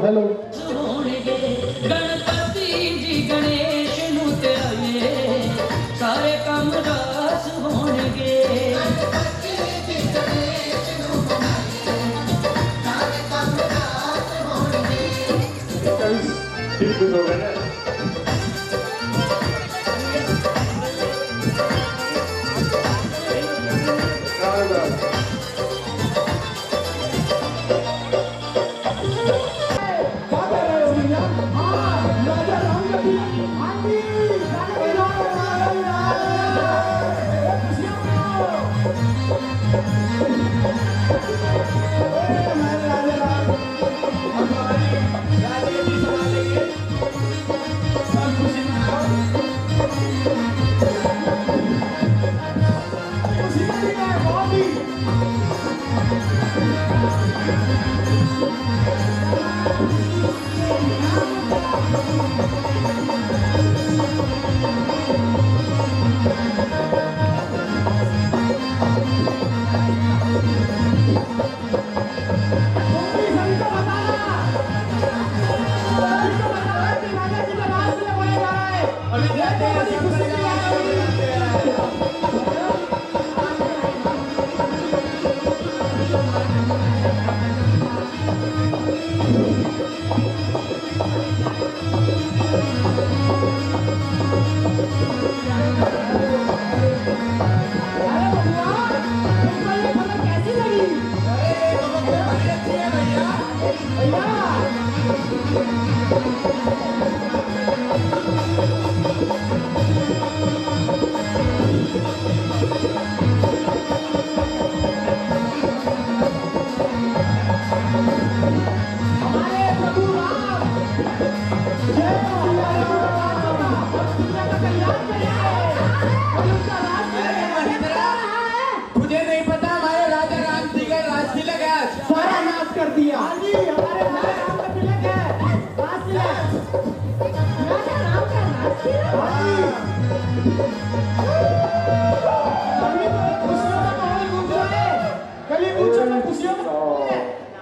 Hello Ganpati जी गणेश नू ते आए सारे काम रास होणगे। गणपति जी गणेश नू बनाए सारे काम रास होणगे। ठीक हो गए ना?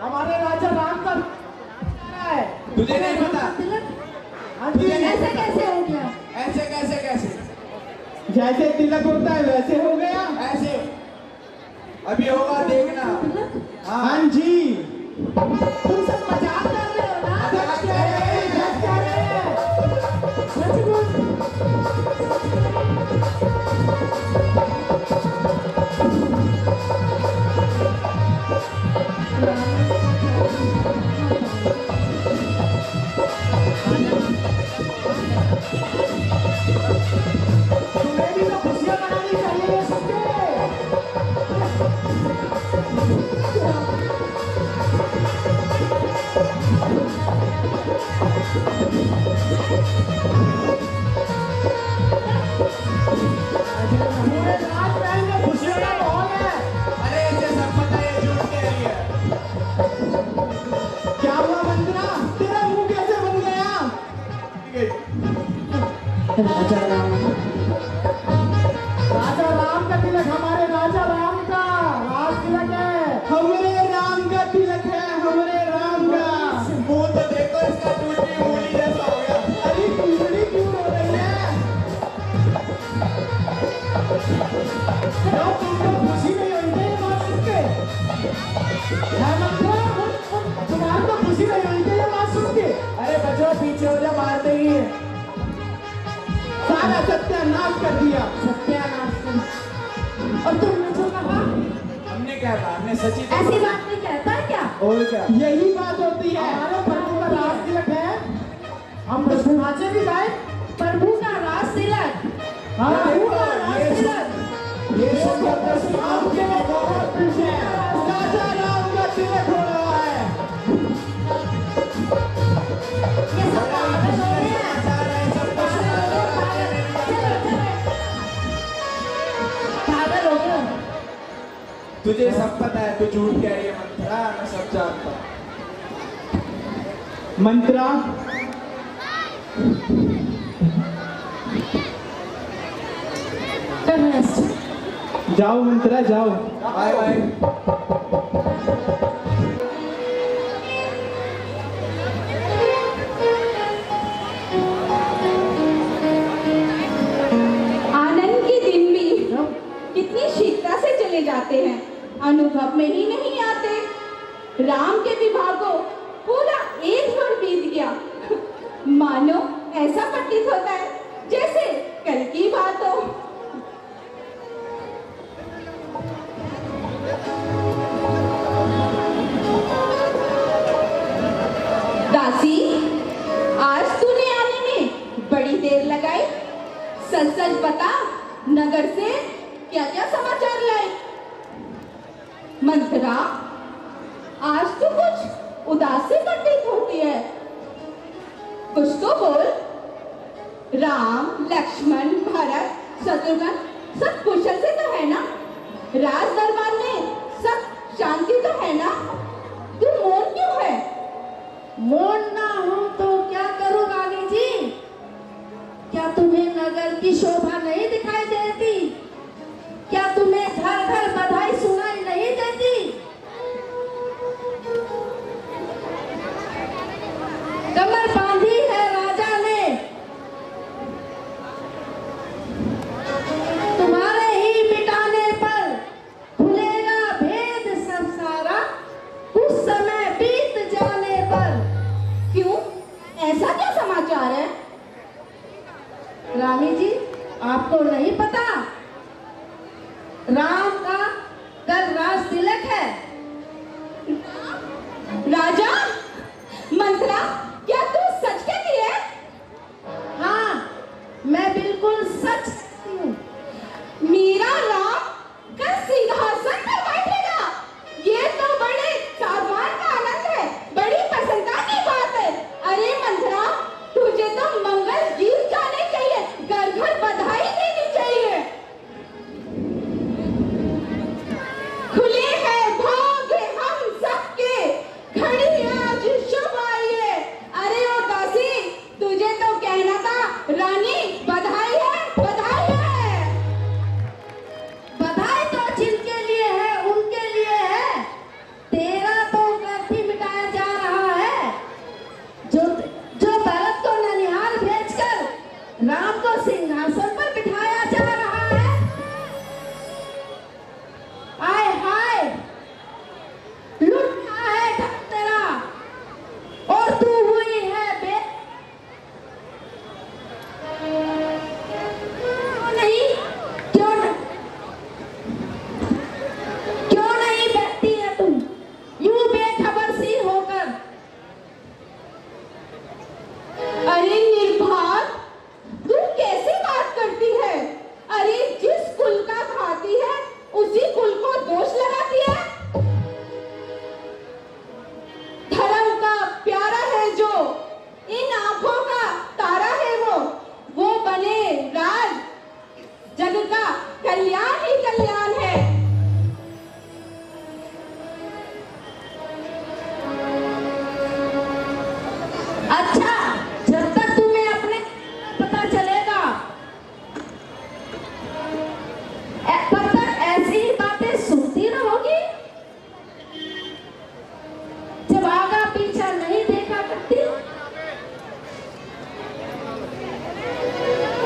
हमारे राजा राम का तुझे नहीं पता? ऐसे कैसे हो गया? ऐसे कैसे कैसे? जैसे तिलक होता है वैसे हो गया। ऐसे अभी होगा देखना। हाँ जी। तुम सब मजाक कर रहे हो ना? सच कह रहे हैं, सच कह रहे हैं। सच बोल। तुम्हें भी तो खुशियां मनानी चाहिए सबके। पूरे रात में खुशियों का माहौल है। अरे इसे सब पता है, झूठ कह रही है। क्या हुआ मंत्रा? तेरा मुंह कैसे बन गया? राजा राम का तिलक, हमारे राजा राम का राज तिलक है। हमरे राम का तिलक है, हमरे राम का। मुंह तो देखो इसका, टूटी मूली जैसा हो गया। अरे टूटनी क्यों हो रही है? क्या तुमको खुशी नहीं हुई थी ये बात सुन के? है मंत्रा? तुम्हारी तो खुशी नहीं हुई थी ये बात सुन के? अरे बच्चों पीछे हो जा, मारते ही है। सारा सत्यानाश कर दिया। सत्यानाश कर। और तुमने जो कहा? हमने क्या कहा? हमने सच्ची तो ऐसी बात नहीं कहता है क्या? और क्या? यही बात होती है। हमारे प्रभु का राज तिलक है, हम प्रभु नाचे भी जाए। प्रभु का राज तिलक। हाँ, प्रभु का राज तिलक। ये जबरदस्ती आपके लिए बहुत खुश है। राजा राम का तिलक हो रहा है। ये सब पागल हो रहे हैं। पागल हो गए। तुझे सब पता है, तू झूठ कह रही है मंत्रा, मैं सब जानता हूँ। मंत्रा जाओ, मंत्रा जाओ। Bye bye. मानो ऐसा प्रतीत होता है जैसे कल की बात हो। दासी, आज तूने आने में बड़ी देर लगाई। सच सच बता, नगर से क्या क्या समाचार लाई? मंथरा, आज तो कुछ उदास सी प्रतीत होती है। कुछ तो बोल। राम, लक्ष्मण, भरत, शत्रुघ्न सब कुशल से तो है ना? राज दरबार में सब शांति तो है ना? तू मौन क्यों है? मौन ना हूं तो क्या करूं रानी जी? क्या तुम्हें नगर की शोभा नहीं दिखाई देती? क्या तुम्हें घर घर बधाई सुनाई नहीं देती? कमर बांधी है राजा ने, तुम्हारे ही मिटाने पर खुलेगा भेद सब सारा, कुछ समय बीत जाने पर। क्यों? ऐसा क्या समाचार है? रानी जी, आपको नहीं पता? राम का कल राज तिलक है। राजा, मंत्रा, क्या तू सच कहती है? हाँ, मैं बिल्कुल सच कहती हूँ। मेरा राम कल सिंहासन पर बैठेगा। ये तो बड़े सामान का आनंद है, बड़ी प्रसन्नता की बात है। अरे मंत्रा, तुझे तो मंगल गीत गाने चाहिए, घर घर बधाई देनी चाहिए। खुले हैं भाग्य हम सबके, घड़ी आज शुभ आई है। अरे ओ दासी, तुझे तो कहना था रानी बधाई है, बधाई है। बधाई तो जिनके लिए है उनके लिए है। तेरा तो गति मिटाया जा रहा है। जो भरत को ननिहाल भेजकर राम को सिंहासन पर बिठाया जा रहा है। आय हाय, लुट रहा है घर तेरा, और तू हुई है क्यों नहीं, क्यों नहीं बैठती है तुम यूं बेखबर सी होकर? अरे निर्भाग, तू कैसे बात करती है? अरे जिस कुल का खाती है उसी कुल को दोष लगाती है। धर्म का प्यारा है जो, इन आंखों का तारा है वो बने राज, जग का कल्याण ही कल्याण है। अच्छा, जब तक तुम्हें अपने पता चलेगा तब तक ऐसी ही बातें सुनती रहोगी। जब आगा पीछा नहीं देखा करती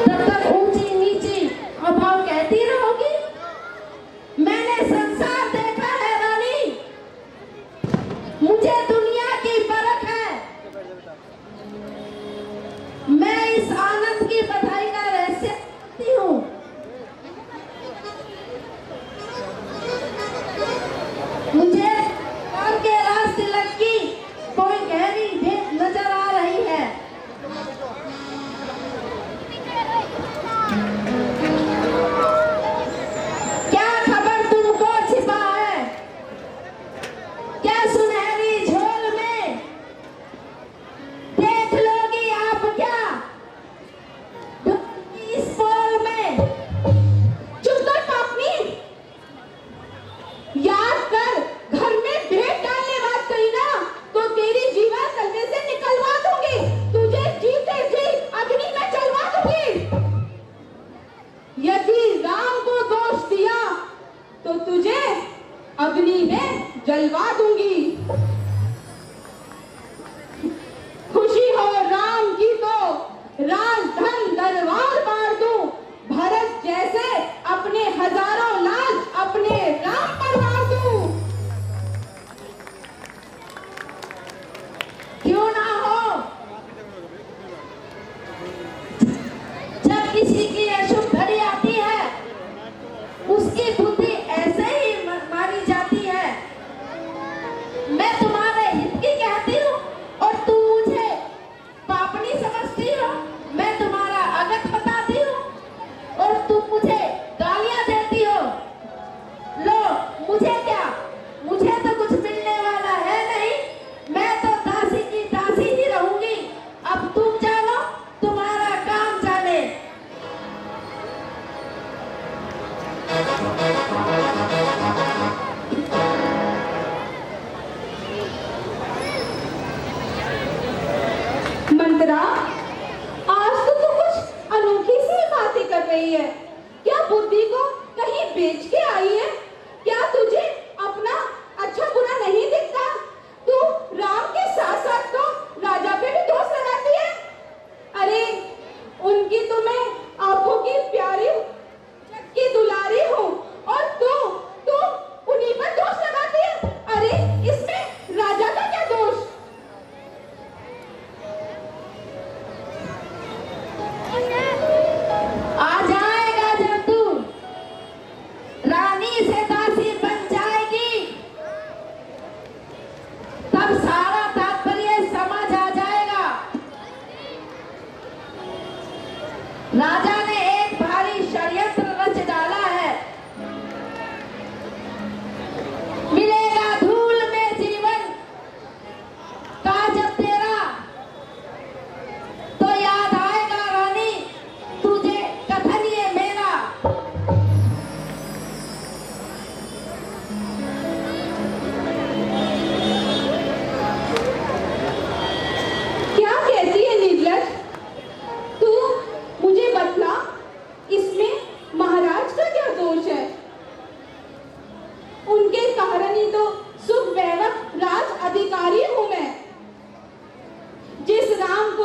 तब तक ऊंची नीची अभाव कहती रहोगी। मैंने संसार देखा है रानी, मुझे दुनिया की परख है। मैं इस आनंद की बधाई का रहस्य जानती हूँ। मुझे राम के राज तिलक की कोई गहरी भेद नजर आ रही है। क्या खबर तुमको छिपा है? क्या सुनहरी झोल में देख लोगी आप क्या?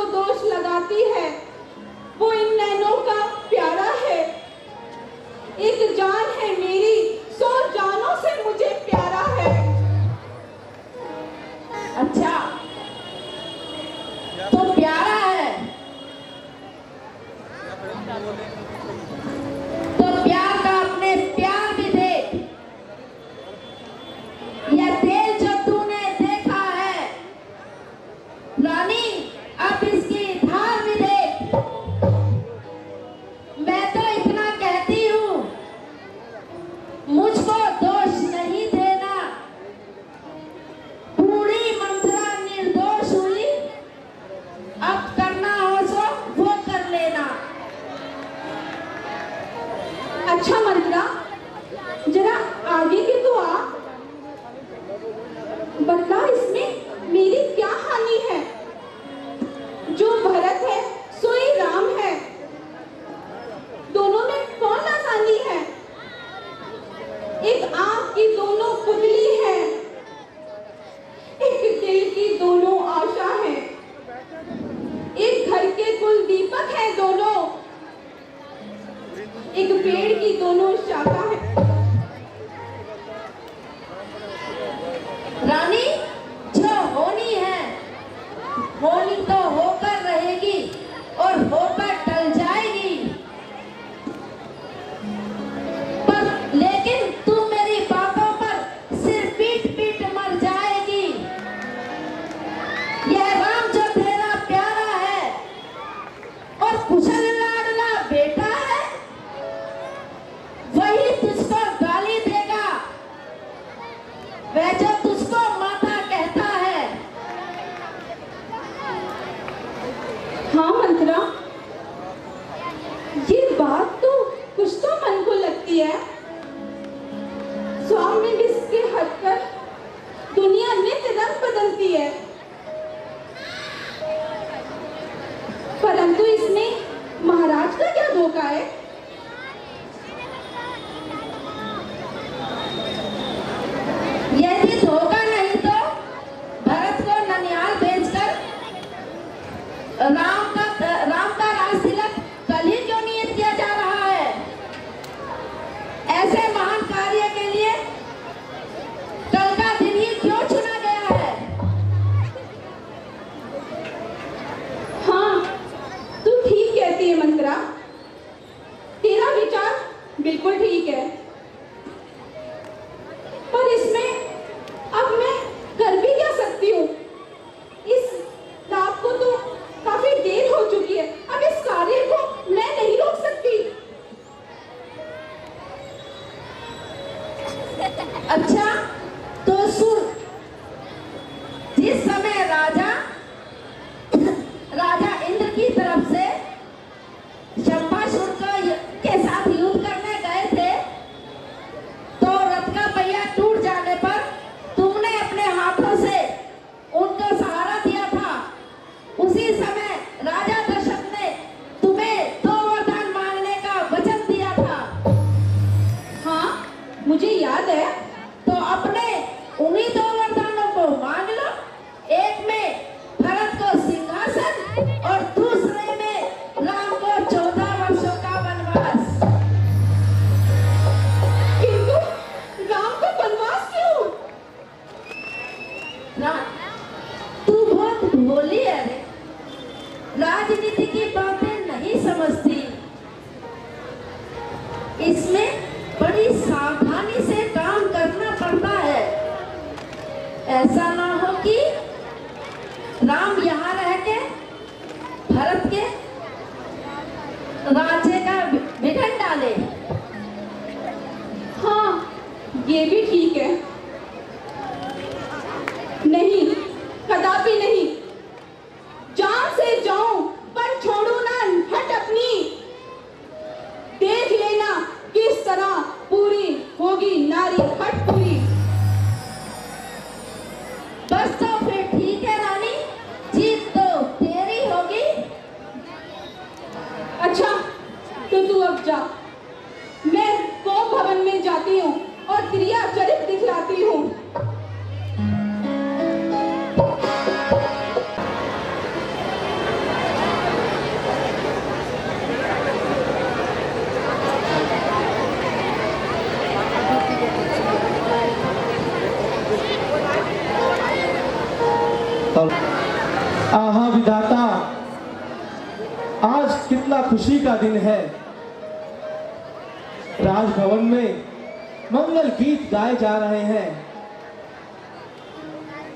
को दोष लगाती है वो इन नैनों का प्यारा है। एक जान है मेरी 100 जानों से मुझे प्यारा है। अच्छा तो प्यारा है तो प्यार का अपने प्यार भी देख। यह तेल जो तूने देखा है रानी, अब इसकी धार भी देख। मैं तो इतना कहती हूँ, मुझको दोष नहीं देना। बूढ़ी मंथरा निर्दोष हुई, अब करना हो सो वो कर लेना। अच्छा मंत्रा, जरा आगे की तो आ। बता इसमें मेरी क्या हानि है? जो भरत है सो ही राम है, दोनों में कौन आसानी है? एक आंख की दोनों पुतली है, एक दिल की दोनों आशा है, एक घर के कुल दीपक है दोनों, एक पेड़ की दोनों शाखा है। रानी, जो होनी है होनी तो होकर रहेगी और होकर टल जाएगी। पर लेकिन तू मेरी बातों पर सिर पीट पीट मर जाएगी। यह राम जो तेरा प्यारा है और कुशल लाडला बेटा है, वही तुझको गाली देगा। वह जो तुझको माता कहता है। हाँ मंत्रा, ये बात तो कुछ तो मन को लगती है। स्वामी विष के हटकर दुनिया नित्य रंग बदलती है, परंतु इसमें महाराज का क्या धोखा है? यदि धोखा नहीं तो भरत को ननिहाल भेजकर राम का राज तिलक कल ही क्यों नियत किया जा रहा है? ऐसे महान कार्य के लिए कल का दिन ही क्यों चुना गया है? हाँ, तू ठीक कहती है मंत्रा, तेरा विचार बिल्कुल ठीक है, पर इसमें अब मैं कर भी क्या सकती हूँ? इस रात को तो काफी देर हो चुकी है, अब इस कार्य को मैं नहीं रोक सकती। अच्छा तो सुन, जिस समय राजा इंद्र की तरफ से शंभासुर के साथ युद्ध करने गए थे, तो रथ का पहिया टूट जाने पर तुमने अपने हाथों से उनको सहारा दिया था। उसी समय राजा दशरथ ने तुम्हें 2 वरदान मांगने का वचन दिया था। हाँ, मुझे याद है। तो अपने उन्हीं 2 वरदानों को मांग लो। एक में भरत को सिंहासन और दूसरे में राम को 14 वर्षों का वनवास। किंतु राम को वनवास क्यों? तू बहुत भोली है रे, राजनीति की बातें नहीं समझती। इसमें बड़ी सावधानी से काम करना पड़ता है। ऐसा ना हो कि राम यहाँ रह के भरत के राज्य का विघटन डाले। हाँ, ये भी ठीक है। नहीं, कदापि नहीं। जान से जाऊं पर छोड़ू ना हट अपनी। देख लेना किस तरह पूरी होगी नारी हटपुरी। बस तो फिर ठीक है रानी, जीत तो तेरी होगी। अच्छा, तो तू अब जा, मैं कोप भवन में जाती हूँ और क्रिया चरित दिखलाती हूँ। हाँ विधाता, आज कितना खुशी का दिन है। राजभवन में मंगल गीत गाए जा रहे हैं,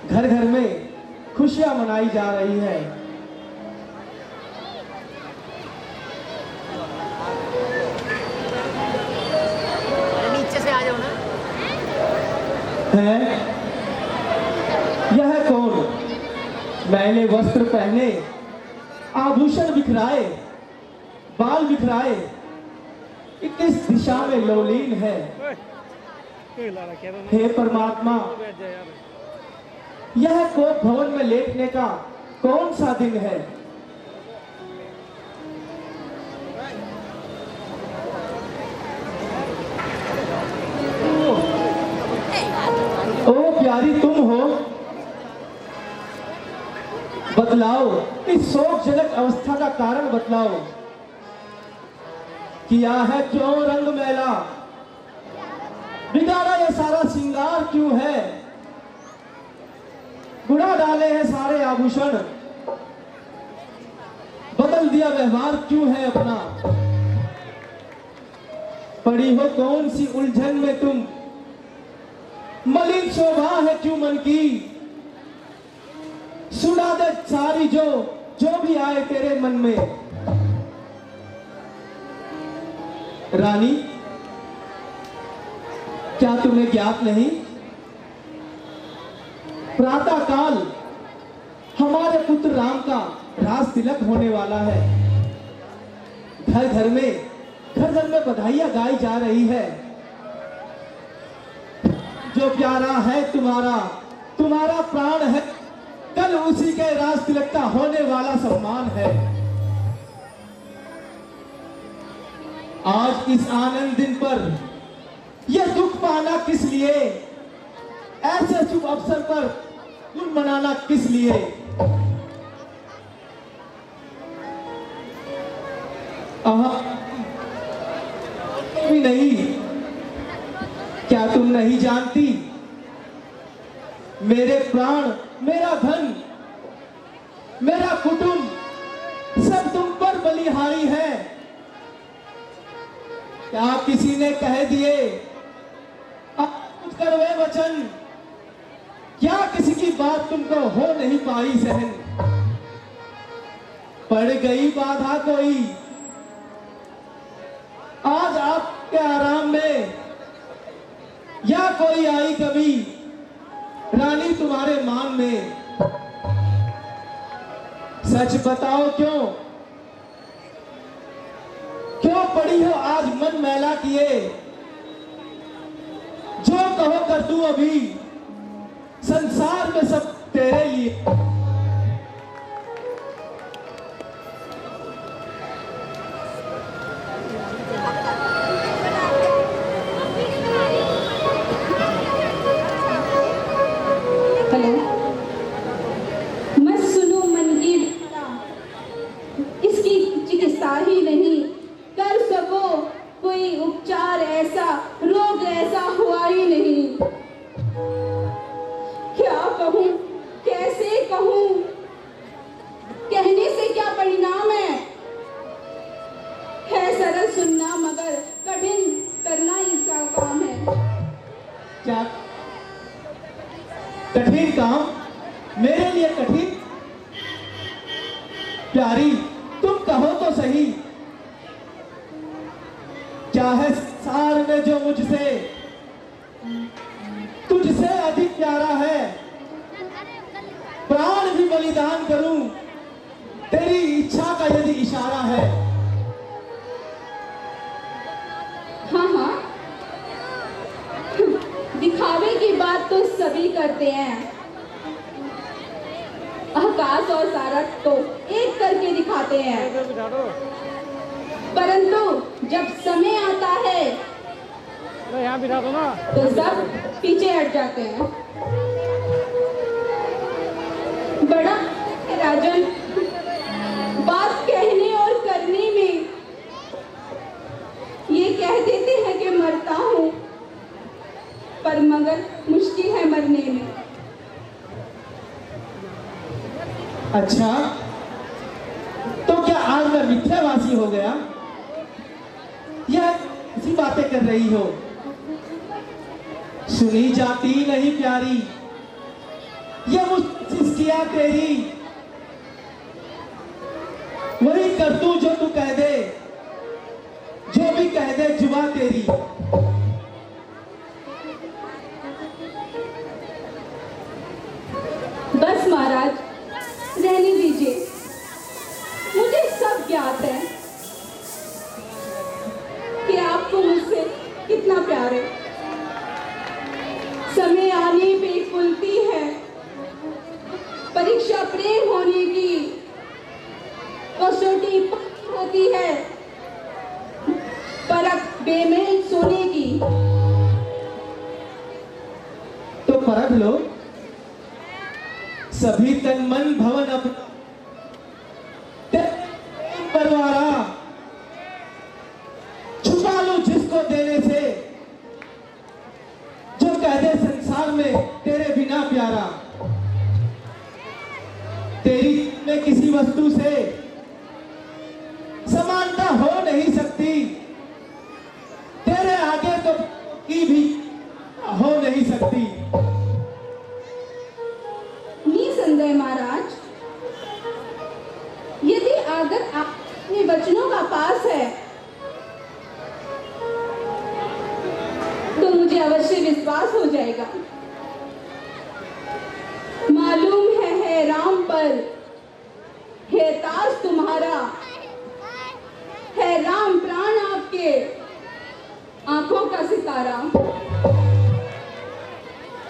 घर घर में खुशियां मनाई जा रही है। नीचे से आ जाओ ना। है यह कौन? मैले वस्त्र पहने, आभूषण बिखराए, बाल बिखराए, किस दिशा में लौलीन है। हे परमात्मा, यह कोप भवन में लेटने का कौन सा दिन है? ओ प्यारी तुम हो, बतलाओ इस शोकजनक अवस्था का कारण बतलाओ। किया है क्यों रंग मैला, बिगाड़ा ये सारा श्रृंगार क्यों है? बुढ़ा डाले हैं सारे आभूषण, बदल दिया व्यवहार क्यों है अपना? पड़ी हो कौन सी उलझन में तुम, मलिन शोभा है क्यों मन की? सुना दे सारी जो भी आए तेरे मन में। रानी, क्या तुम्हें ज्ञात नहीं, प्रातः काल हमारे पुत्र राम का राज तिलक होने वाला है। घर घर में बधाइयां गाई जा रही है। जो प्यारा है तुम्हारा प्राण है, कल उसी के राज तिलक का होने वाला सम्मान है। आज इस आनंद दिन पर यह दुख पाना किस लिए? ऐसे शुभ अवसर पर दुख मनाना किस लिए? भी नहीं, क्या तुम नहीं जानती? मेरे प्राण, मेरा धन, मेरा कुटुंब सब तुम पर बलिहारी है। क्या किसी ने कह दिए कुछ कड़वे वचन? क्या किसी की बात तुमको हो नहीं पाई सहन? पड़ गई बाधा कोई आज आपके आराम में, या कोई आई कभी रानी तुम्हारे मान में? सच बताओ क्यों पड़ी हो आज मन मैला किए? जो कहो कर दूं अभी, संसार में सब तेरे लिए। हेलो, मैं सुनूं मन की, इसकी चिकित्सा ही नहीं कर सको कोई उपचार, ऐसा रोग ऐसा हुआ ही नहीं। क्या कहूं, कैसे कहूं, कहने से क्या परिणाम है सरल सुनना मगर कठिन करना इसका काम है। क्या कठिन काम? मेरे लिए कठिन? प्यारी, तुम कहो तो सही, क्या है संसार में जो मुझसे तुझसे अधिक प्यारा है? प्राण भी बलिदान करूं तेरी इच्छा का यदि इशारा है। हाँ, दिखावे की बात तो सभी करते हैं, आकाश और सारस तो एक करके दिखाते हैं, परंतु जब समय आता है यहाँ बिठा दो ना, तो सब पीछे हट जाते हैं। बड़ा राजन, बात कहने और करने में ये कह देते हैं कि मरता हूँ, पर मगर मुश्किल है मरने में। अच्छा, आज मैं मिथ्यावासी हो गया? यह ऐसी बातें कर रही हो? सुनी जाती नहीं प्यारी, ये मुझसे किया तेरी, वही कर तू जो तू कह दे, जो भी कह दे जुबा तेरी। बस महाराज, रहने दीजिए। मुझे सब ज्ञात है कि आपको मुझसे कितना प्यार है। समय आने पे खुलती है परीक्षा, प्रेम होने की कसौटी होती है, परख बेमेल सोने की। तो परख लो, सभी तन मन भवन अपना परवारा, छुपा लो जिसको देने से, जो कह दे संसार में तेरे बिना प्यारा। तेरी में किसी वस्तु से समानता हो नहीं सकती, तेरे आगे तो की भी हो नहीं सकती। निसंदेह महाराज, यदि अगर आप अपने वचनों का पास है तो मुझे अवश्य विश्वास हो जाएगा। मालूम है राम पर है ताज तुम्हारा, है राम प्राण आपके, आंखों का सितारा।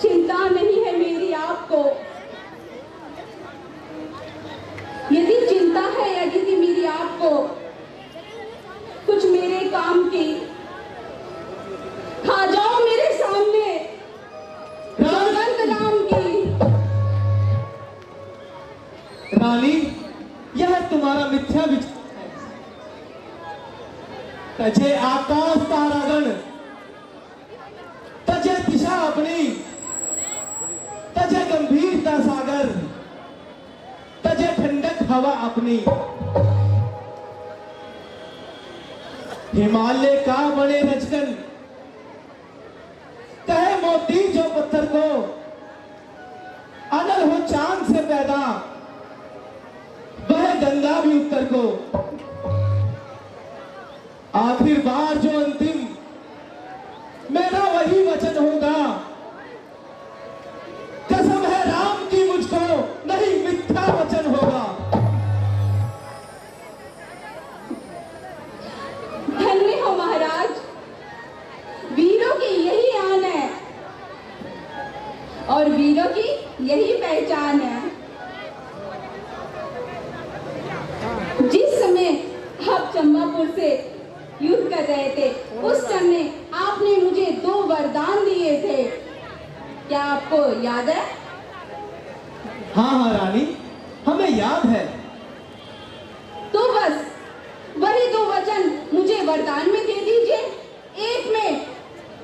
चिंता नहीं है मेरी आपको, यदि चिंता है यदि मेरी आपको कुछ मेरे काम की, खा जाओ मेरे सामने भगवंत राम की। रानी, यह तुम्हारा मिथ्या विचार है। तजे आकाश तारागण, तजे दिशा अपनी, तजे गंभीरता सागर, तजे ठंडक हवा अपनी। हिमालय का बड़े रचकन, कहे मोती जो पत्थर को, अनल हो चांद से पैदा, वह गंगा भी उत्तर को। आखिर बार जो अंतिम मेरा वही वचन होगा, कसम है राम की मुझको नहीं मिथ्या वचन होगा। धन्य हो महाराज, वीरों की यही आन है और वीरों की यही पहचान है। जिस समय आप चंपापुर से युद्ध कर रहे थे, उस समय आपने मुझे 2 वरदान दिए थे, क्या आपको याद है? हाँ हाँ रानी, हमें याद है। तो बस वही 2 वचन मुझे वरदान में दे दीजिए। एक में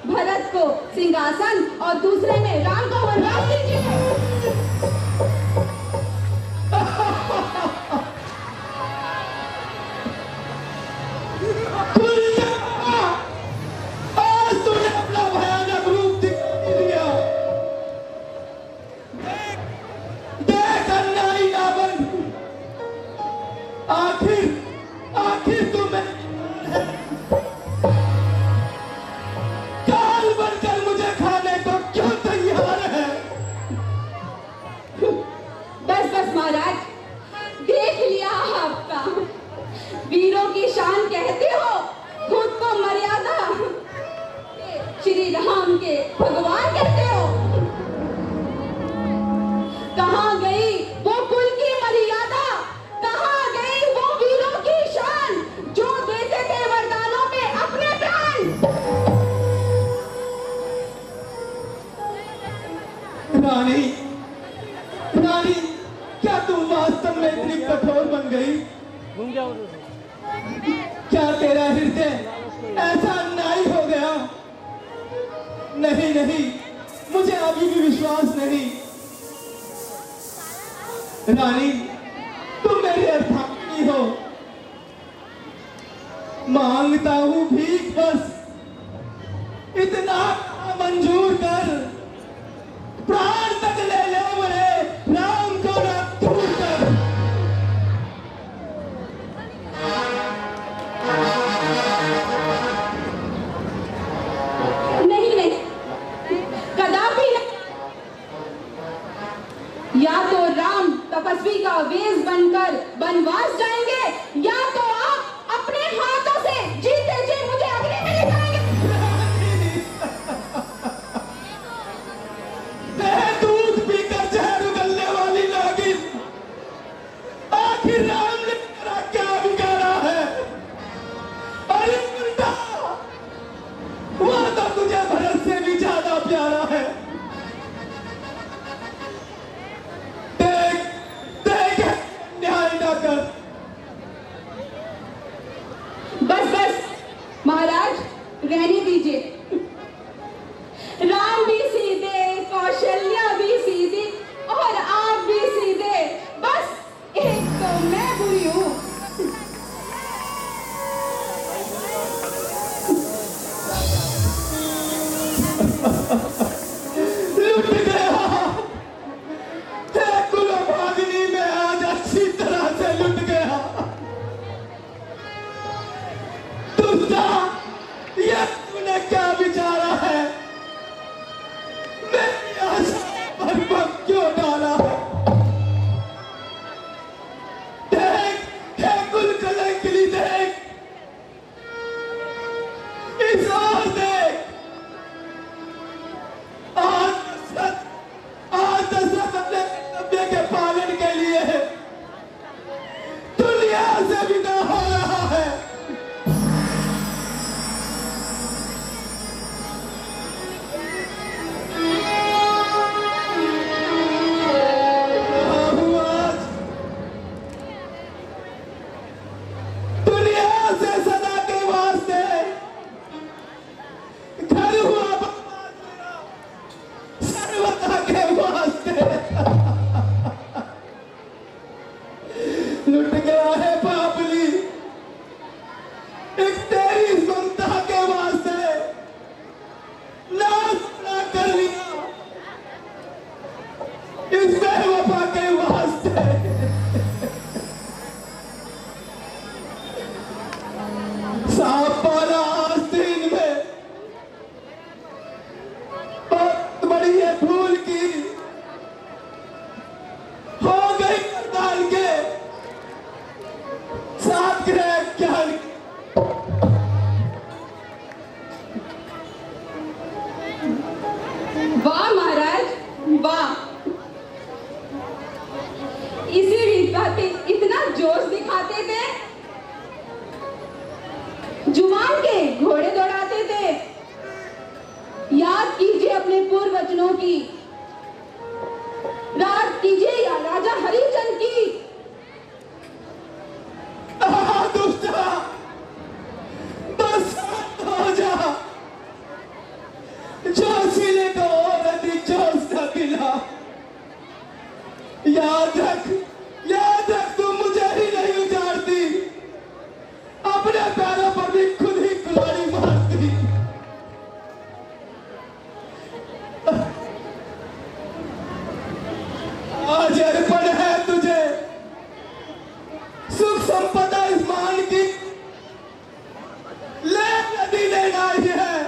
भरत को सिंहासन और दूसरे में राम को वनवास दीजिए। आज तूने अपना भयानक रूप दिखा दिया। देख अन्यायी रावण, आखिर तुम्हें काल बनकर मुझे खाने को क्यों तैयार है? बस बस महाराज, देख लिया आपका। वीरों की शान कहते हो, खुद को मर्यादा श्री राम के भगवान कहते हो। कहाँ गई वो कुल की मर्यादा, कहाँ गई वो वीरों की शान जो देते थे वरदानों पे अपने प्राण। रानी, रानी, क्या तुम वास्तव में इतनी कठोर बन गई? घूम जाओ उधर से। क्या तेरा हृदय ऐसा अन्यायी हो गया? नहीं नहीं, मुझे अभी भी विश्वास नहीं। रानी, तुम मेरी अर्धांगिनी हो, मांगता हूं भीख बस, इतना मंजूर कर, प्राण तक ले ले मेरे राम को ना दूर कर। नहीं नहीं, कदापि नहीं। या तो राम तपस्वी का वेश बनकर वनवास जाएंगे, या तो आप अपने हाथों से जीते जी मुझे अग्नि में ले जाएंगे। दूध पीकर जहर उगलने वाली नागिन, आखिर राम ने तेरा क्या बिगाड़ा है? अरे उल्टा, वो तो तुझे भरत से भी ज्यादा प्यारा है। देख देख, न्याय ना कर। बस बस महाराज, रहने दीजिए। राम भी सीधे, कौशल्या भी सीधी और आप भी सीधे, बस एक तो मैं बुरी हूं। लुट गया, कुलभागिनी में आज अच्छी तरह से लुट गया। दुष्टा, ये तूने क्या विचारा है? मेरी आशा पर पग क्यों डाला है? देख, हे कुल कलंकिनी, देख, इस ओर देख। आज दशरथ अपने कर्तव्य के पालन के लिए दुनिया से विदा हो रहा है। आज दुनिया से सदा के वास्ते घर हुआ बर्बाद मेरा, सर्वदा के वास्ते। लुट गया है पापली, एक तेरी ममता के वास्ते नाश ना कर लिया, इस बेवफा के वास्ते। सांप पाला आस्तीन में, बहुत बड़ी ये भूल की, हो गई करताल के साथ ग्रह ज्ञान। वाह महाराज, वाह। इसी रीत इतना जोश दिखाते थे, जुबान के घोड़े दौड़ाते थे। याद कीजिए अपने पूर्व वचनों की, याद कीजिए या राजा हरिचंद की। दुष्टा, बस शांत हो जा। जोशीले को नदी जोश न गिला। याद रख, तू मुझे ही नहीं उजाड़ती, अपने पैरों पर भी खुद ही कुल्हाड़ी मारती। आज अर्पण है तुझे सुख संपदा इस मान की, ले नदी लेना ही है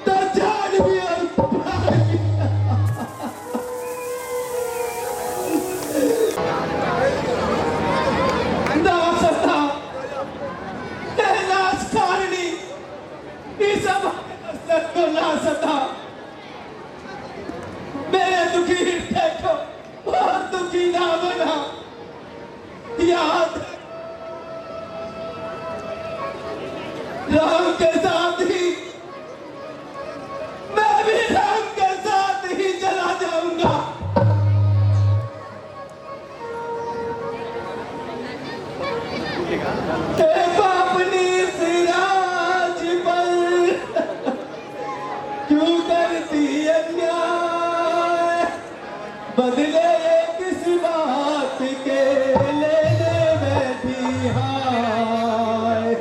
तो जान भी और प्राण भी। नासता, नाशकारिणी, इस सब दशरथ को नासता, मेरे दुखी हृदय को और दुखी ना बना। याद राम के साथ ही, मैं भी राम के साथ ही चला जाऊंगा। अपनी सिराज पर क्यों करती अन्याय, बदले किसी बात के लेने बैठी हाय।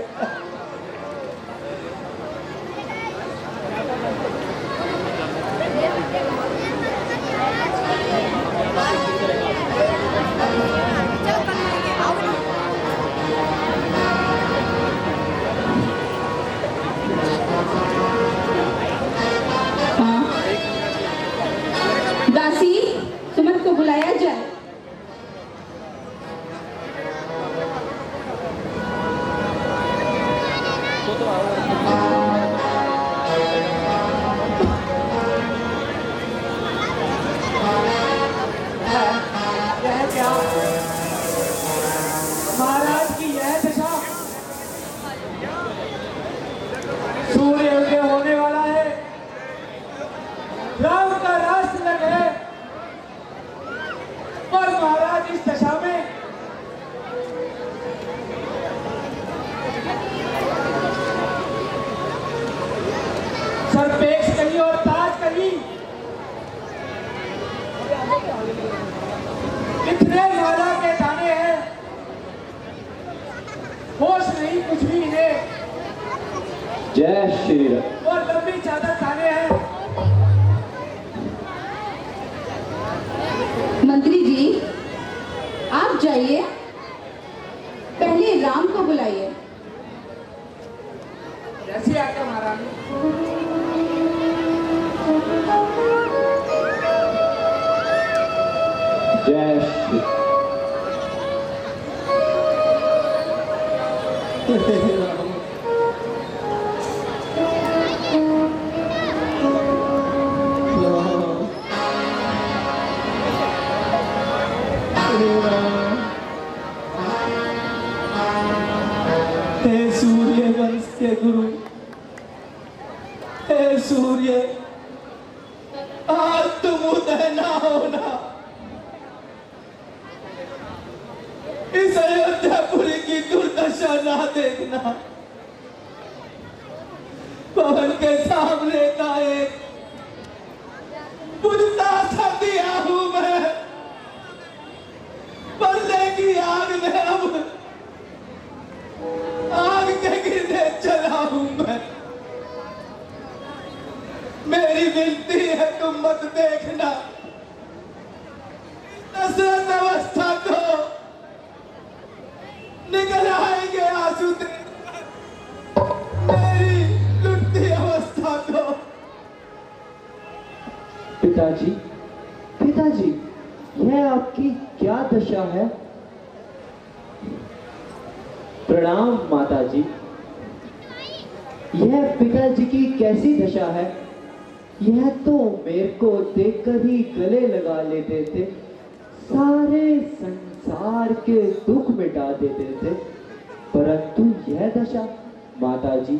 कुछ भी इन्हें जय श्री राम। और लंबी चादर ताने हैं। मंत्री जी, आप जाइए, पहले राम को बुलाइए। जैसी आज्ञा महारानी। जय श्री हे सूर्य वंश के गुरु, हे सूर्य, आज तुम उदय ना होना, इस अयोध्यापुरी की दुर्दशा ना देखना। पवन के सामने का एक बुझता सा दिया हूं मैं, बल्ले की आग में अब आग के गिरने चला हूं मैं। मेरी विनती है तुम मत देखना दशरथ अवस्था को, निकल आएंगे आंसू मेरी लुटती अवस्था को। पिताजी, पिताजी, यह आपकी क्या दशा है? प्रणाम माताजी। यह पिताजी की कैसी दशा है? यह तो मेरे को देखकर ही गले लगा लेते थे, सारे संसार के दुख मिटा देते थे, परंतु यह दशा। माताजी,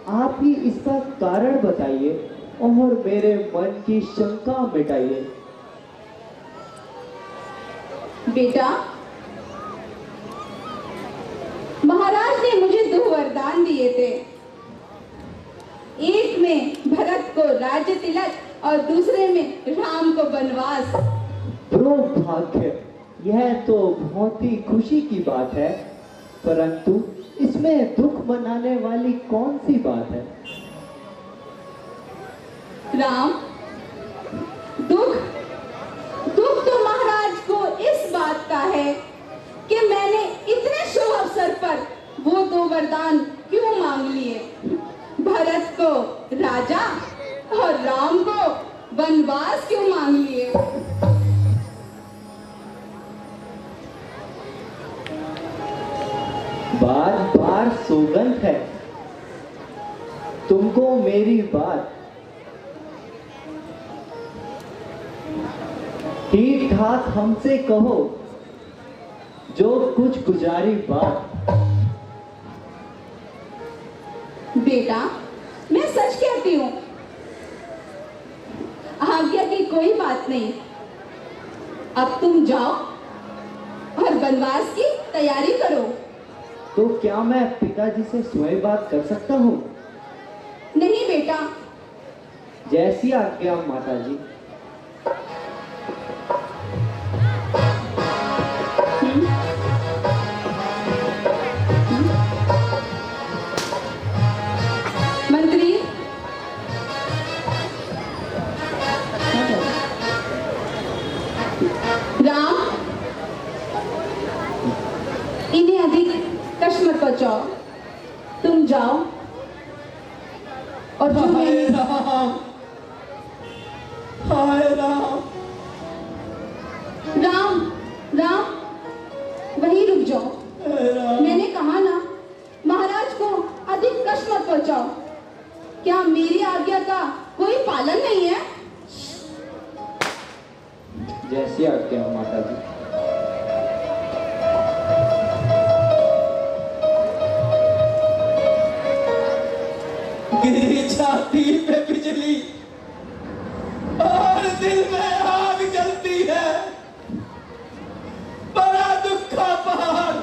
आप ही इसका कारण बताइए और मेरे मन की शंका मिटाइए। बेटा, महाराज ने मुझे 2 वरदान दिए थे। एक में भरत को राज्य तिलक और दूसरे में राम को वनवास। ब्रो भाग्य, यह तो बहुत ही खुशी की बात है, परंतु इसमें दुख मनाने वाली कौन सी बात है? राम, दुख तो महाराज को इस बात का है कि मैंने इतने शुभ अवसर पर वो 2 वरदान क्यों मांग लिए। भरत को राजा और राम को वनवास क्यों मांग लिए। बार बार सौगंध है तुमको मेरी बात, ठीक ठाक हमसे कहो जो कुछ गुजारी बात। बेटा, मैं सच कहती हूँ, आज्ञा की कोई बात नहीं। अब तुम जाओ और वनवास की तैयारी करो। तो क्या मैं पिताजी से स्वयं बात कर सकता हूँ? नहीं बेटा। जैसी आज्ञा माताजी। मंत्री, राम, इन्हें अधिक कष्ट मत पहुंचाओ। तुम जाओ और जो हाय मैंने राम, हाय राम। राम, राम, वहीं रुक जाओ। मैंने कहा ना, महाराज को अधिक कष्ट मत पहुंचाओ। क्या मेरी आज्ञा का कोई पालन नहीं है? जैसी आज्ञा माताजी। गिरी छाती पे बिजली और दिल में आग जलती है, बड़ा दुख का पहाड़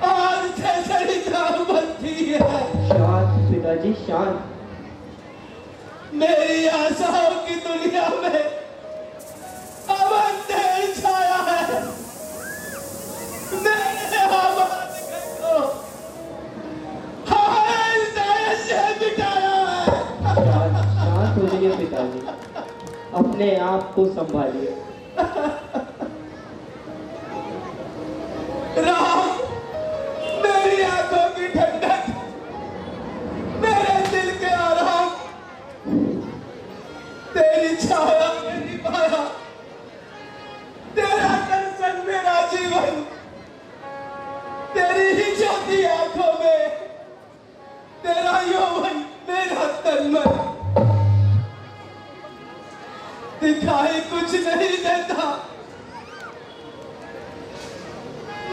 आज से सरिता बनती है। शांत पिताजी, शांत। मेरी आशाओं की दुनिया में अब अंधेर छाया है। मेरे आवाज को अपने आप को संभालिए। राम, मेरी आंखों की ठंडक, मेरे दिल के आराम, तेरी छाया मेरी माया, तेरा दर्शन मेरा जीवन, तेरी ही ज्योति आंखों में, तेरा यौवन मेरा तन मन। दिखाई कुछ नहीं देता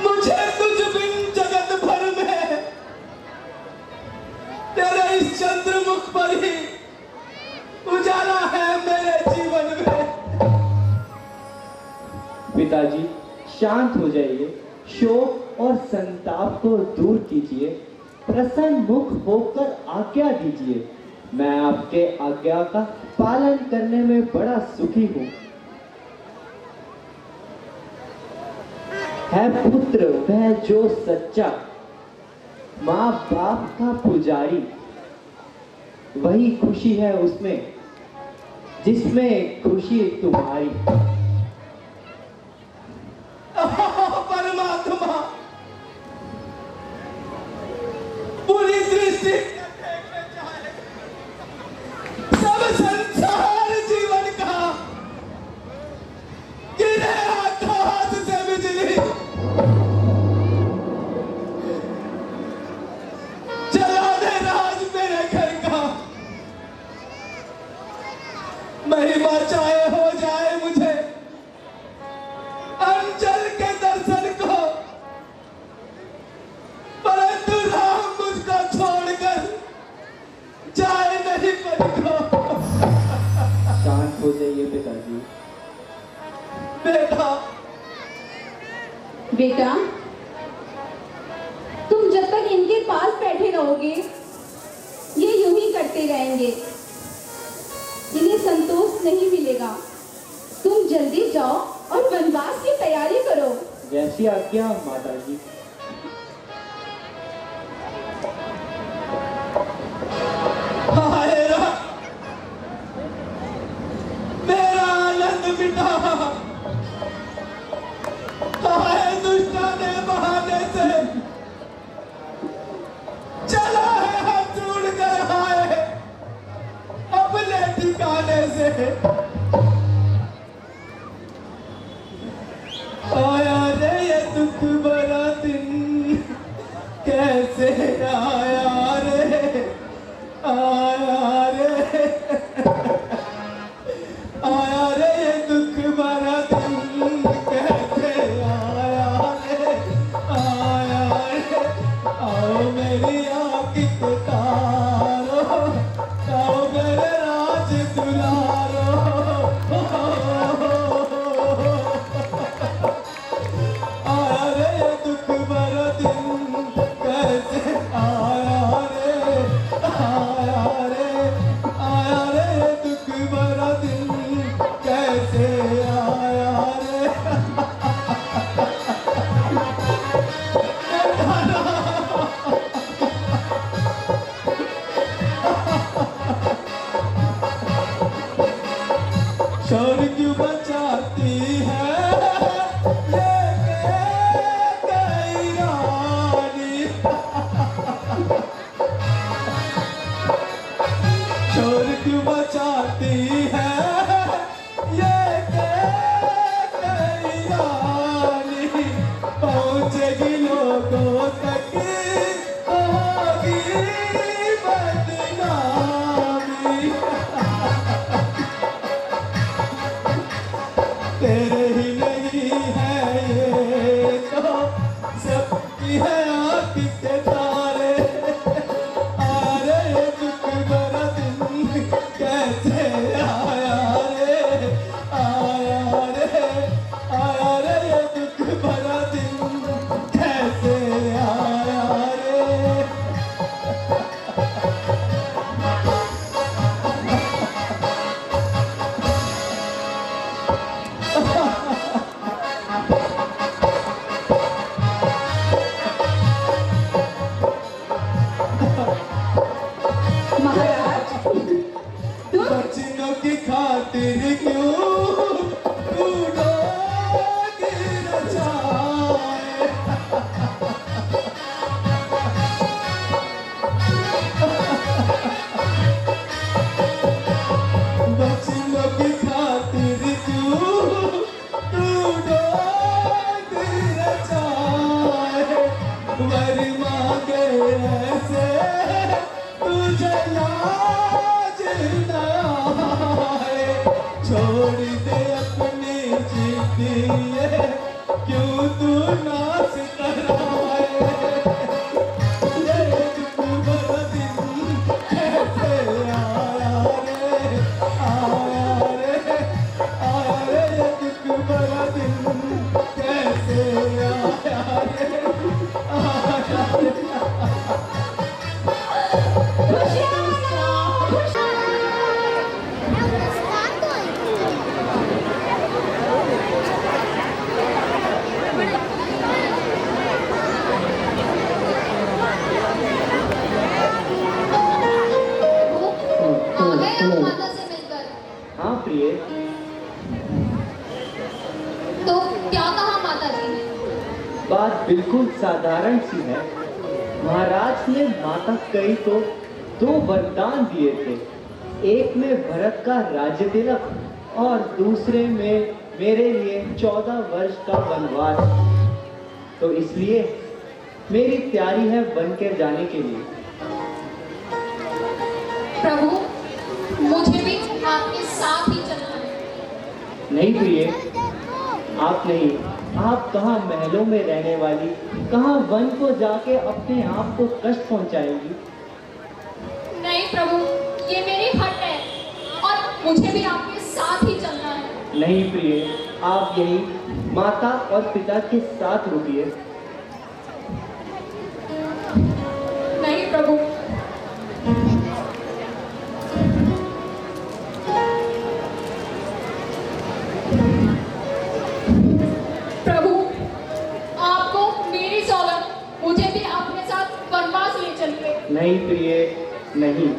मुझे तुझ बिन जगत भर में, तेरे इस चंद्रमुख पर ही उजाला है मेरे जीवन में। पिताजी शांत हो जाइए, शोक और संताप को दूर कीजिए, प्रसन्न मुख होकर आज्ञा दीजिए। मैं आपके आज्ञा का पालन करने में बड़ा सुखी हूं। है पुत्र वह जो सच्चा, माँ बाप का पुजारी, वही खुशी है उसमें जिसमें खुशी तुम्हारी। परमात्मा, पूरी दृष्टि सब संसार जीवन का गिरे आकाश से बिजली, चला दे राज मेरे घर का। महिमा चाहे हो जाए मुझे अंचल के दर्शन को, परंतु राम मुझको छोड़कर जाए नहीं पद को। शांत हो जाइए पिताजी। बेटा, बेटा, तुम जब तक इनके पास बैठे रहोगे ये यूं ही करते रहेंगे, इन्हें संतोष नहीं मिलेगा। तुम जल्दी जाओ और वनवास की तैयारी करो। जैसी आज्ञा माताजी। हाय राम, मेरा आनंद मिटा। हाय दुष्टाने बहाने से चला है हाथ जोड़ कर, हाय अपने ठिकाने से। आया रे ये दुख भरा दिन, कैसे आया रे, आया रे, आया रे ये दुख भरा दिन, कैसे आया रे, आया रे। आओ मेरी आँख को तारो, आओ मेरे राज दुलारो। आया रे ये दुख भरा दिन, कैसे आया रे, आया रे, आया रे ये दुख भरा दिन, कैसे आया रे। शोर क्यों बचाती है ये कई रानी, शोर क्यों बचाती है ये कई रानी। पहुंचेगी लोगों तक होगी बदनामी, तेरे ही नहीं है ये तो सबकी है आँख के तारे। आया रे ये दुख भरा दिन, कैसे आया रे, आया रे, आया रे ये दुख भरा दिन, कैसे आया रे। वर मांगे ऐसे तुझे लाज न आए। छोड़ दे अपनी जिद्दी ये, क्यों तू नाच कराए। ये दुख भरा दिन कैसे आया रे, आया रे, आया रे। ये दुख भरा दिन कैसे आया रे, आया रे। आ गए आप माता से मिलकर? हाँ प्रिय, तो क्या कहा माता जी ने? बात बिल्कुल साधारण सी है। महाराज ने माता कई को 2 वरदान दिए थे। एक में भरत का राज्य तिलक और दूसरे में मेरे लिए 14 वर्ष का वनवास। तो इसलिए मेरी तैयारी है वन के जाने के लिए। प्रभु, मुझे भी आपके साथ ही चलना है। नहीं प्रिय, आप नहीं। आप कहाँ महलों में रहने वाली, कहाँ वन को जाके अपने आप को कष्ट पहुंचाएंगी। नहीं प्रभु, ये मेरी हट है और मुझे भी आपके साथ ही चलना है। नहीं प्रिय, आप यही माता और पिता के साथ रुकिए। नहीं प्रभु, प्रभु, आपको मेरी सौगंध, मुझे भी अपने साथ वनवास ले चलिए। नहीं प्रिय, नहीं।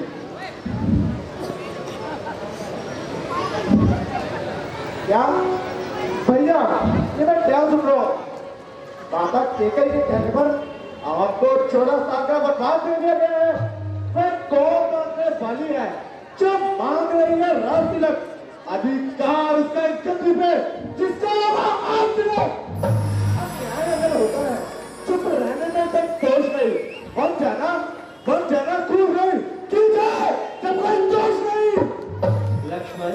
क्या भैया, ये मैं क्या सुन रहा हूँ? माता केकई के कहने पर आपको 14 साल का वनवास दे दिया गया है। मैं कौन मांगने वाली है जो मांग रही है राज तिलक? अधिकार उसका एक छतरी पे, जिसका आप तिलक। अब न्याय अगर होता है, चुप रहने में तक दोष नहीं। बन जाना खूब नहीं, क्यों जाए जब कोई दोष नहीं। लक्ष्मण,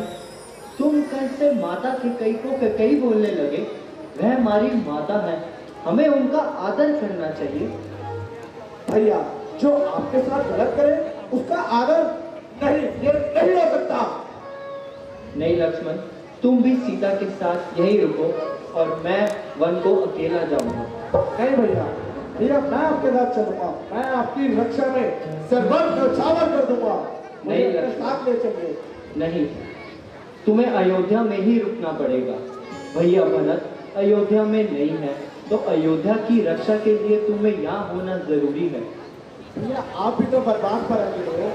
तुम कैसे माता के कई को कई बोलने लगे? वह हमारी माता है, हमें उनका आदर करना चाहिए। भैया, जो आपके साथ गलत करे उसका आदर नहीं, ये नहीं हो सकता। नहीं लक्ष्मण, तुम भी सीता के साथ यही रुको और मैं वन को अकेला जाऊंगा। नहीं भैया, मैं आपके साथ चलूंगा। मैं आपकी रक्षा में सर्वस्व न्यौछावर कर दूंगा। नहीं मेरे लक्ष्मण। साथ ले चलिए। नहीं, तुम्हें अयोध्या में ही रुकना पड़ेगा। भैया भरत अयोध्या में नहीं है, तो अयोध्या की रक्षा के लिए तुम्हें यहाँ होना जरूरी है। भैया, आप भी तो बर्बाद पर अकेले हो,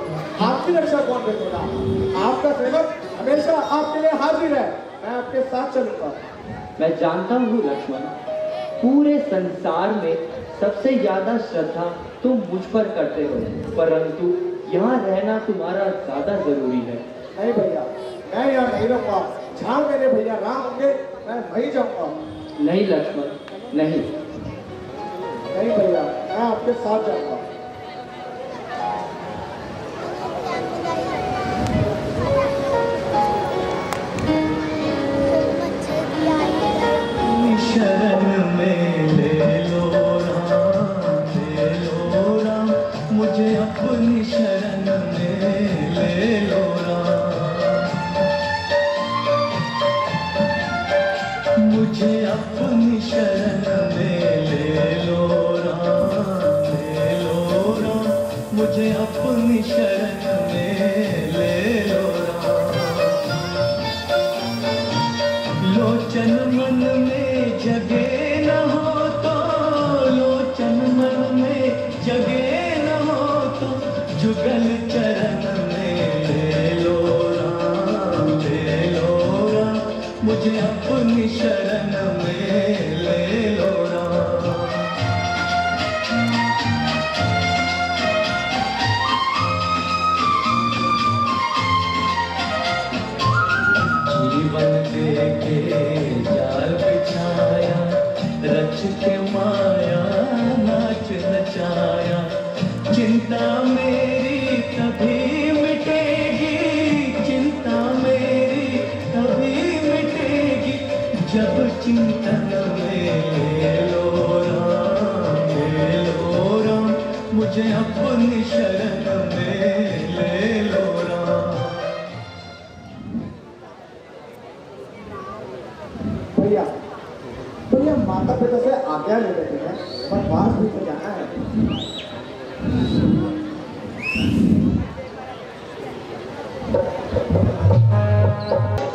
आपकी रक्षा कौन करेगा? आपका सेवक हमेशा आपके लिए हाजिर है। मैं आपके साथ चलूंगा। मैं जानता हूँ लक्ष्मण, पूरे संसार में सबसे ज्यादा श्रद्धा तुम मुझ पर करते हो, परंतु यहाँ रहना तुम्हारा ज्यादा जरूरी है। नहीं भैया, मैं यहाँ नहीं रहूंगा। जहाँ मेरे भैया राम होंगे, मैं वहीं जाऊंगा। नहीं लक्ष्मण, नहीं। नहीं भैया, मैं आपके साथ जाऊंगा। शरण में ले लो राम, मुझे अपनी शरण में ले लो राम। मुझे अपनी शरण में ले लो राम, ले लो वनवास भी तो जाना है।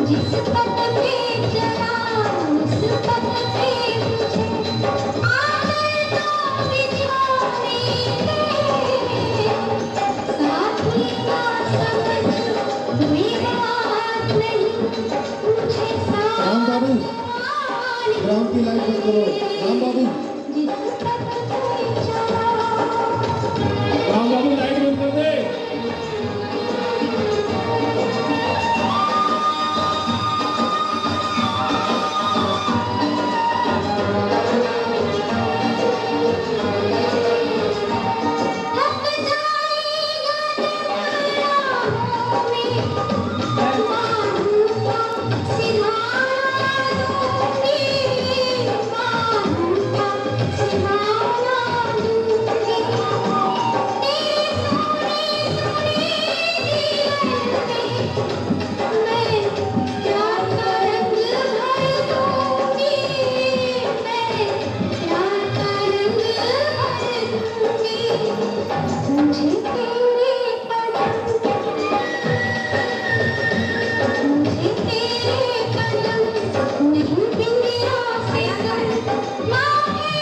जिस पथ पे चला उस पथ पे मुझे आए तो बिछोने साथी का समझ कोई बात नहीं मुझे राम बाबू, राम की लाइट बंद करो। राम बाबू, जिस पथ पे चला राम बाबू लाइट बंद कर दे। थक जाएगा दरियाओं में मारूंगा सिधाना दूंगी मारूंगा सिधाना दूंगी तेरे सोने सोने मैं प्यार का रंग भर दूंगी मैं प्यार का रंग भर दूंगी मुझे तेरे कदम मुझे तेरे कदम नहीं बिंदिया से मांगे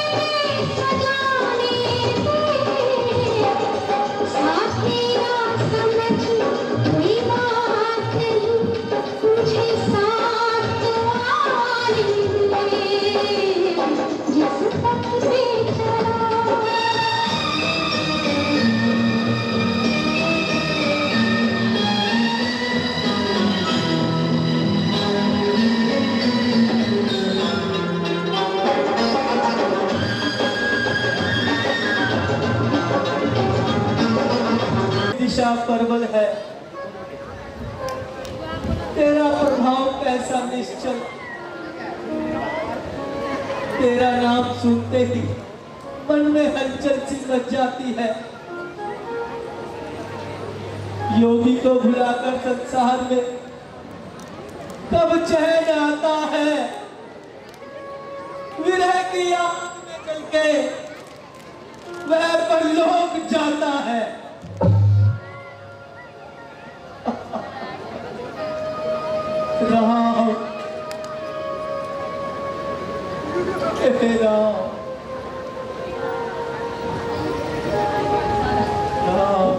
सजाने साथ मेरा समझ कोई बात नहीं मुझे साथ तुम्हारे जिस पथ पे चला दिशा परबल है, तेरा प्रभाव कैसा निश्चल। तेरा नाम सुनते ही मन में हलचल सी मच जाती है। योगी को भुलाकर संसार में कब चैन आता है। विरह की आग में जल के वह परलोक जाता है। राम, हे राम, राम,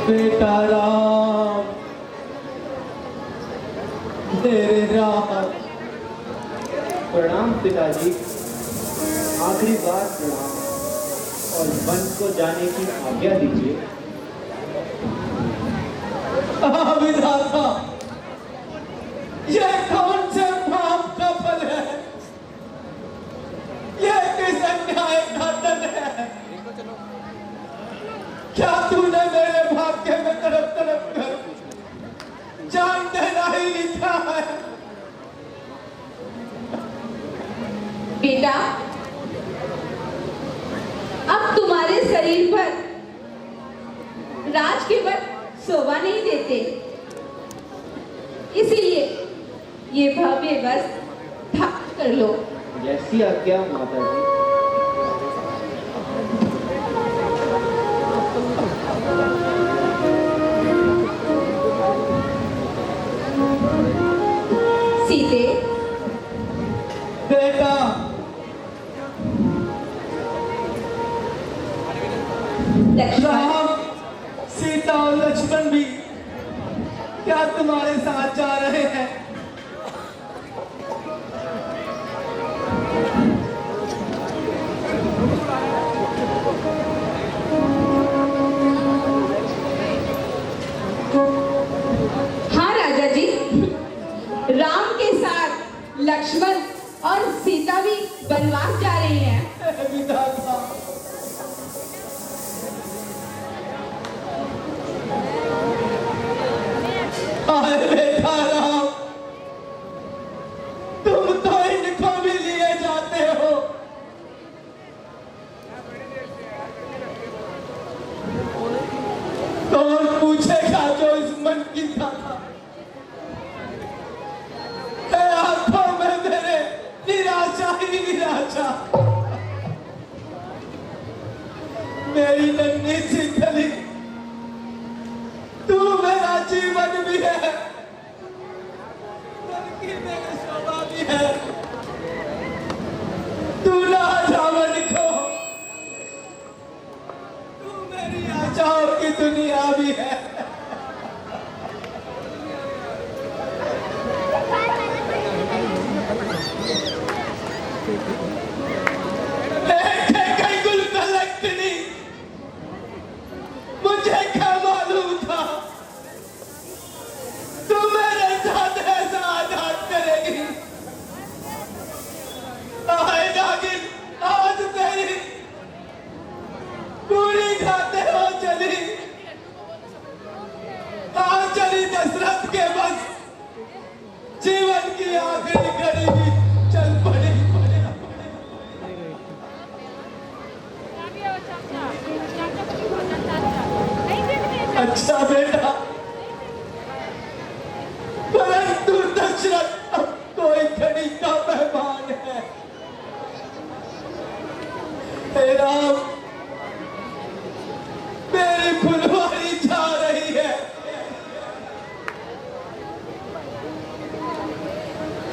बेटा राम, तेरे राम। प्रणाम पिताजी, आखिरी बार प्रणाम और वन को जाने की आज्ञा दीजिए। विधाता, यह कौन से पाप का फल है? यह किस अन्याय का दंड है? क्या तूने मेरे भाग्य में तड़प तड़प कर जान देना ही लिखा है? बेटा, शरीर पर राज के वर शोभा नहीं देते, इसीलिए ये भव्य वस्त्र धारण कर लो। जैसी आज्ञा माता जी। सीते, बेटा, लक्ष्मण, राम, सीता और लक्ष्मण भी क्या तुम्हारे साथ जा रहे हैं? हाँ राजा जी, राम के साथ लक्ष्मण और सीता भी वनवास जा रही हैं। विधाता, अरे बेटा राम, तुम तो इनको भी लिए जाते हो। कौन पूछेगा जो इस मन की था? आंखों में मेरे निराशा ही निराशा। मेरी नन्ही सी कली, तू मेरा जीवन भी है, बल्कि मेरी शोभा भी है। तू ना जावन को, तू मेरी आशाओं की दुनिया भी है। मुझे क्या मालूम था तू मेरे साथ ऐसा आघात करेगी। आए नागिन, आज तेरी पूरी घाटे हो चली। आज चली दशरथ के बस जीवन की आखिरी घड़ी भी चल पड़ी। अच्छा बेटा, परंतु दशरथ अब कोई घड़ी का मेहमान है। हे राम, मेरी फुलवारी जा रही है।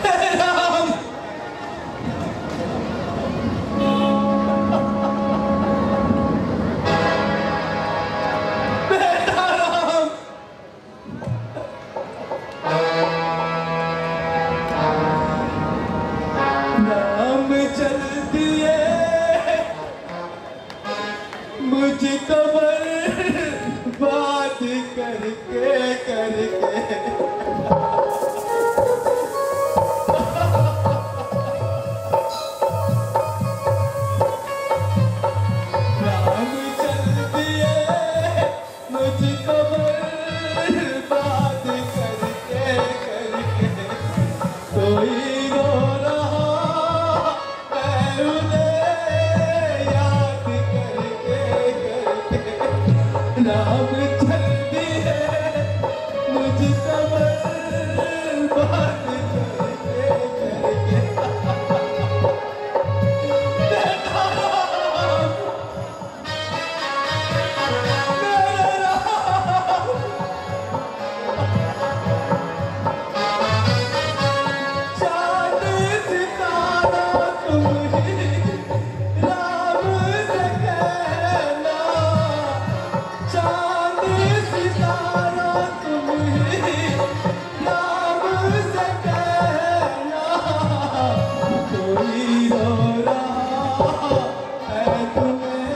हे राम, नाम चल दिए मुझको बर्बाद करके करके। नाम चल दिए मुझको बर्बाद करके करके। कोई रो रहा मैं उन्हें याद करके करके। नाम चल दिए मुझको बर्बाद करके करके। बेटा राम, मेरे राम, चांद सितारा तुम ही राम से कहना। चांद सितारा तुम ही राम से कहना। कोई रो रहा है तुम्हें